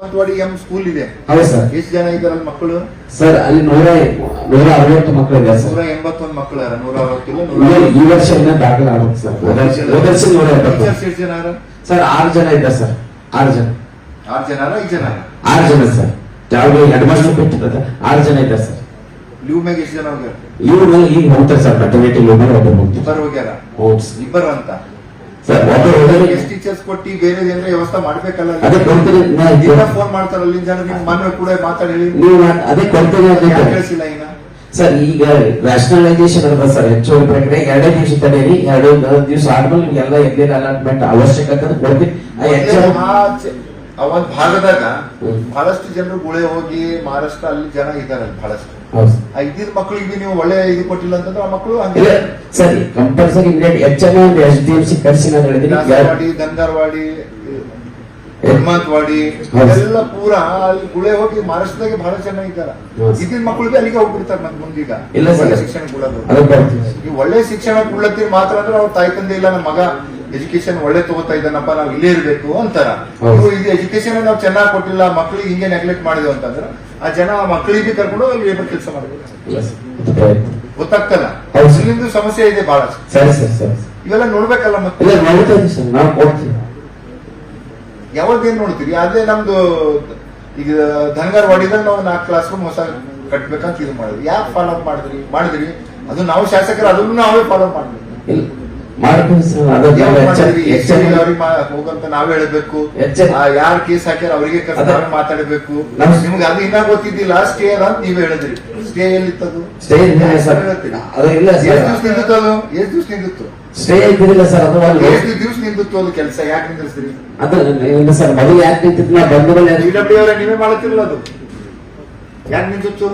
ಹನುಮಂತವಾಡಿ M school ಇದೆ. ಹೌದು sir. ಎಷ್ಟು ಜನ ಇದಾರಲ್ಲ ಮಕ್ಕಳು? ಸರ್ ಅಲ್ಲಿ 160 ಮಕ್ಕಳು ಇದ್ದಾರೆ ಸರ್. 181 ಮಕ್ಕಳು. 160 ಈ ವರ್ಷ ದಾಖಲೆ ಆಗುತ್ತೆ ಸರ್. ಟೀಚರ್ಸ್ ಎಷ್ಟು ಜನ? ಸರ್ 6 ಜನ ಇದ್ದಾರೆ ಸರ್. 6 ಜನ. 6 ಜನ 5 ಜನ? 6 ಜನ ಸರ್. ಯಾವ್ದು ಹೆಡ್ ಮಾಸ್ಟರ್ ಬಿಟ್ಟಿದ್ದಾರೆ 6 ಜನ ಇದ್ದಾರೆ ಸರ್. ಲೀವ್ ಮ್ಯಾಗ ಎಷ್ಟು ಜನ ಹೋಗ್ಯಾರ? ಲೀವ್ ಮೇಲೆ ಈಗ ಹೋಗ್ತಾರೆ ಸರ್. ಮೆಟರ್ನಿಟಿ ಲೀವ್ ಮೇಲೆ ಒಬ್ಬರು ಹೋಗ್ತಾರೆ. ಇಬ್ಬರು ಹೋಗ್ಯಾರ? ಇಬ್ಬರು ಅಂತ ಸರ್. ಒಬ್ಬರು ಎಷ್ಟು ಟೀಚರ್ಸ್ ಕೊಟ್ಟಿ ಬೇರೆ ಏನಾರ ವ್ಯವಸ್ಥೆ ಮಾಡ್ಬೇಕಲ್ಲ? ಅದೇ ಕೊಡ್ತೀನಿ. ಫೋನ್ ಮಾಡ್ತಾರ ಅಲ್ಲಿ ಜನ. ನೀವು ಮನೆ ಕೂಡ ಮಾತಾಡಿ ನೀವು ಅದೇ ಕೊಡ್ತೀನಿ ಕೇಳಿಸಿಲ್ಲ ಈಗ ಸರ್. ಈಗ ರ್ಯಾಷನಲೈಸೇಷನ್ ಅದ ಸರ್. ಹೆಚ್ಚುವರಿ ಪ್ರಕ್ರಿಯೆ 2 ದಿವಸ ತಡೆಯಿರಿ. 2 ದಿವಸ ಆದ್ಮೇಲೆ ನಿಮ್ಗೆಲ್ಲ ಎಲ್ಲಿ ಅಲಾಟ್ಮೆಂಟ್ ಅವಶ್ಯಕತೆ ಕೊಡ್ತೀನಿ. ಆ ಒಂದ್ ಭಾಗದಾಗ ಬಹಳಷ್ಟು ಜನರು ಗುಳೆ ಹೋಗಿ ಮಹಾರಾಷ್ಟ್ರ ಅಲ್ಲಿ ಜನ ಇದಾರೆ ಬಹಳಷ್ಟು. ಇದ್ದಿದ್ ಮಕ್ಕಳಿಗೆ ನೀವು ಒಳ್ಳೆ ಇದು ಕೊಟ್ಟಿಲ್ಲ ಅಂತಂದ್ರೆ ಆ ಮಕ್ಕಳು ಹಂಗೆ ಸರಿ ಕಂಪಲ್ಸರಿ ಹೆಚ್ಚಾಗಿ SDMC ಕರ್ಸಿ ನಾನು ಹೇಳಿದ್ದೀನಿ. ದಂಗಾರವಾಡಿ ಹನುಮಂತವಾಡಿ ಎಲ್ಲ ಪೂರ ಅಲ್ಲಿ ಗುಳೆ ಹೋಗಿ ಮಹಾರಾಷ್ಟ್ರದಾಗೆ ಬಹಳ ಜನ ಇದ್ದಾರೆ. ಇದ್ದಿನ ಮಕ್ಕಳು ಅಲ್ಲಿಗೆ ಹೋಗ್ಬಿಡ್ತಾರೆ. ನನ್ ಮುಂದೀಗ ಒಳ್ಳೆ ಶಿಕ್ಷಣ ಕೊಡೋದು. ನೀವು ಒಳ್ಳೆ ಶಿಕ್ಷಣ ಕೊಡ್ಲತ್ತೀರಿ ಮಾತ್ರ ಅಂದ್ರೆ ಅವ್ರ ತಾಯಿ ತಂದೆ ಇಲ್ಲ ನಮ್ಮ ಮಗ ಎಜುಕೇಶನ್ ಒಳ್ಳೆ ತಗೋತಾ ಇದ್ದಾನಪ್ಪ ನಾವ್ ಇಲ್ಲೇ ಇರ್ಬೇಕು ಅಂತಾರ. ಇದು ಎಜುಕೇಶನ್ ನಾವು ಚೆನ್ನಾಗಿ ಕೊಟ್ಟಿಲ್ಲ ಮಕ್ಕಳಿಗೆ ಹಿಂಗೆ ನೆಗ್ಲೆಕ್ಟ್ ಮಾಡಿದ್ವಿ ಅಂತಂದ್ರೆ ಆ ಜನ ಮಕ್ಕಳಿಗೆ ಕರ್ಕೊಂಡು ಅಲ್ಲಿ ಲೇಬರ್ ಕೆಲಸ ಮಾಡ್ಬೇಕು. ಗೊತ್ತಾಗ್ತಲ್ಲ ಇಲ್ಲಿಂದ ಸಮಸ್ಯೆ ಇದೆ ಬಹಳ. ಸರಿ ಸರ್ ಸರಿ. ಇವೆಲ್ಲ ನೋಡ್ಬೇಕಲ್ಲ. ಮತ್ತೆ ಯಾವ್ದೇನ್ ನೋಡ್ತೀರಿ? ಅದೇ ನಮ್ದು ಈಗ ದಂಗಾರವಾಡಿದಾಗ ನಾವು 4 ಕ್ಲಾಸ್ ರೂಮ್ ಹೊಸ ಕಟ್ಬೇಕಂತ ಇದು ಮಾಡಿದ್ವಿ. ಯಾಕೆ ಫಾಲೋ ಅಪ್ ಮಾಡಿದ್ರಿ ಅದು ನಾವು ಶಾಸಕರು ಅದನ್ನು ನಾವೇ ಫಾಲೋ ಮಾಡ್ಬೇಕು. ಹೋಗಂತ ನಾವೇ ಹೇಳ್ಬೇಕು. ಯಾರ್ ಕೇಸ್ ಹಾಕ್ಯಾರ ಅವ್ರಿಗೆ ನಾವೇ ಮಾತಾಡಬೇಕು. ನಿಮ್ಗೆ ಅದು ಇನ್ನ ಗೊತ್ತಿದ್ದಿಲ್ಲ. ಸ್ಟೇ ಅದ ಅಂತ ನೀವೇ ಹೇಳಿದ್ರಿ. ಸ್ಟೇ ಎಲ್ಲಿತ್ತದು? ಎಷ್ಟು ದಿವಸ ನಿಂದಿತ್ತು? ಸ್ಟೇ ಇದ್ದಿಲ್ಲ ಸರ್. ಅದು ಎಷ್ಟು ದಿವಸ ನಿಂದಿತ್ತು ಅದು ಕೆಲಸ? ಯಾಕೆ ನಿಂದಿಸ್ತೀರಿ? ಅದು ಸರ್ ಮೊದಲು ಯಾಕೆ ನಿಂತಿತ್ತು? ನಾ ಬಂದ ಮೇಲೆ DW ಅವರೇ ನೀವೇ ಮಾಡತ್ತಿರಲ್ಲ ಅದು. ಯಾಕೆ ನಿಂತಿತ್ತು?